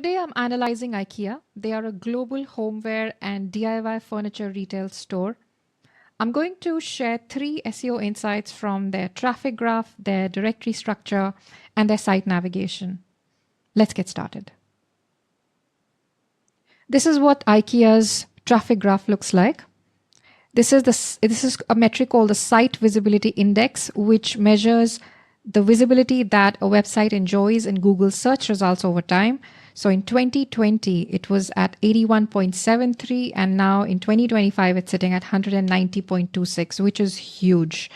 Today I'm analyzing Ikea. They are a global homeware and DIY furniture retail store. I'm going to share 3 SEO insights from their traffic graph, their directory structure, and their site navigation. Let's get started. This is what Ikea's traffic graph looks like. This is a metric called the Site Visibility Index, which measures the visibility that a website enjoys in Google search results over time. So in 2020, it was at 81.73, and now in 2025, it's sitting at 190.26, which is huge.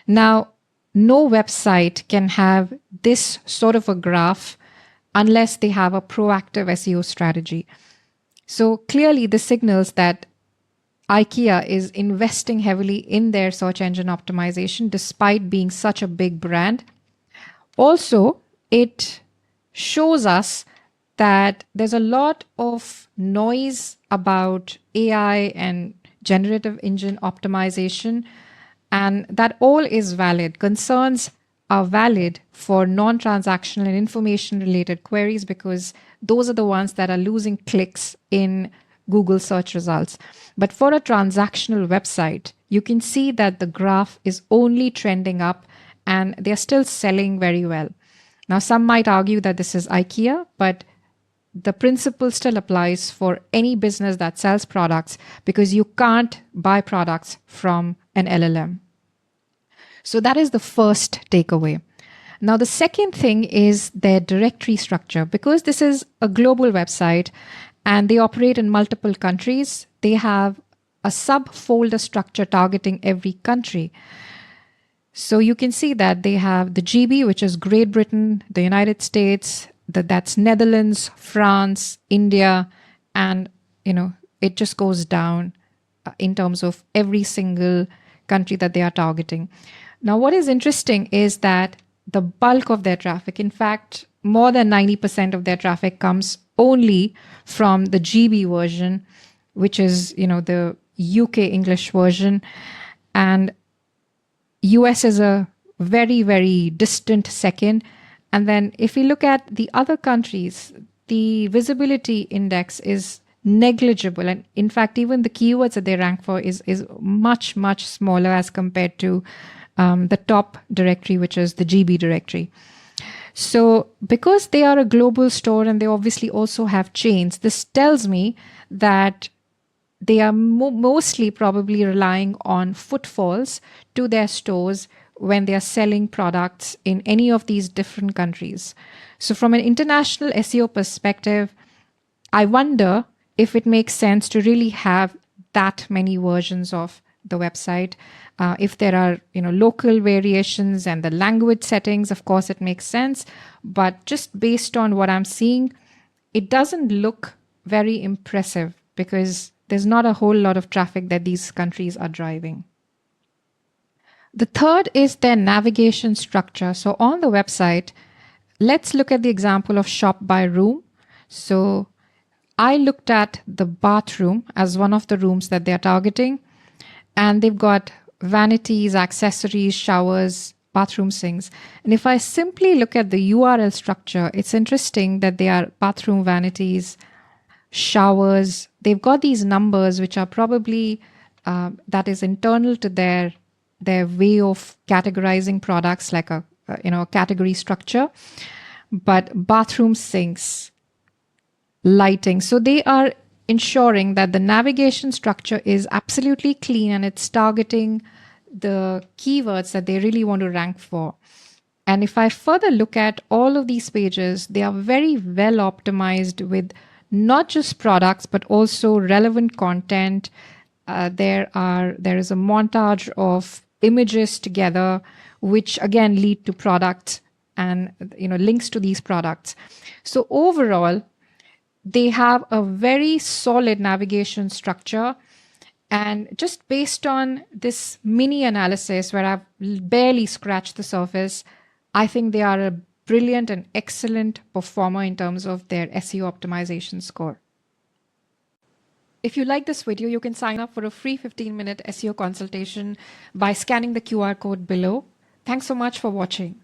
Now, no website can have this sort of a graph unless they have a proactive SEO strategy. So clearly, this signals that Ikea is investing heavily in their search engine optimization despite being such a big brand. Also, it shows us that there's a lot of noise about AI and generative engine optimization, and that all is valid. Concerns are valid for non-transactional and information-related queries because those are the ones that are losing clicks in Google search results. But for a transactional website, you can see that the graph is only trending up and they're still selling very well. Now, some might argue that this is Ikea, but the principle still applies for any business that sells products because you can't buy products from an LLM. So that is the first takeaway. Now, the second thing is their directory structure. Because this is a global website and they operate in multiple countries, they have a subfolder structure targeting every country. So you can see that they have the GB, which is Great Britain, the United States, that's Netherlands, France, India, and it just goes down in terms of every single country that they are targeting. Now, what is interesting is that the bulk of their traffic, in fact, more than 90% of their traffic comes only from the GB version, which is, the UK English version. And US is a very, very distant second. And then if we look at the other countries, the visibility index is negligible. And in fact, even the keywords that they rank for is much, much smaller as compared to the top directory, which is the GB directory. So because they are a global store and they obviously also have chains, this tells me that they are mostly probably relying on footfalls to their stores when they are selling products in any of these different countries. So from an international SEO perspective, I wonder if it makes sense to really have that many versions of the website. If there are local variations and the language settings, of course it makes sense. But just based on what I'm seeing, it doesn't look very impressive because there's not a whole lot of traffic that these countries are driving. The third is their navigation structure. So on the website, let's look at the example of shop by room. So I looked at the bathroom as one of the rooms that they're targeting, and they've got vanities, accessories, showers, bathroom sinks. And if I simply look at the URL structure, it's interesting that they are bathroom vanities, showers. They've got these numbers, which are probably that is internal to their way of categorizing products, like a category structure. But bathroom sinks, lighting. So they are ensuring that the navigation structure is absolutely clean and it's targeting the keywords that they really want to rank for. And if I further look at all of these pages, they are very well optimized with not just products, but also relevant content. There is a montage of images together, which again lead to products and links to these products. So overall, they have a very solid navigation structure. And just based on this mini analysis where I've barely scratched the surface, I think they are a brilliant and excellent performer in terms of their SEO optimization score. If you like this video, you can sign up for a free 15-minute SEO consultation by scanning the QR code below. Thanks so much for watching.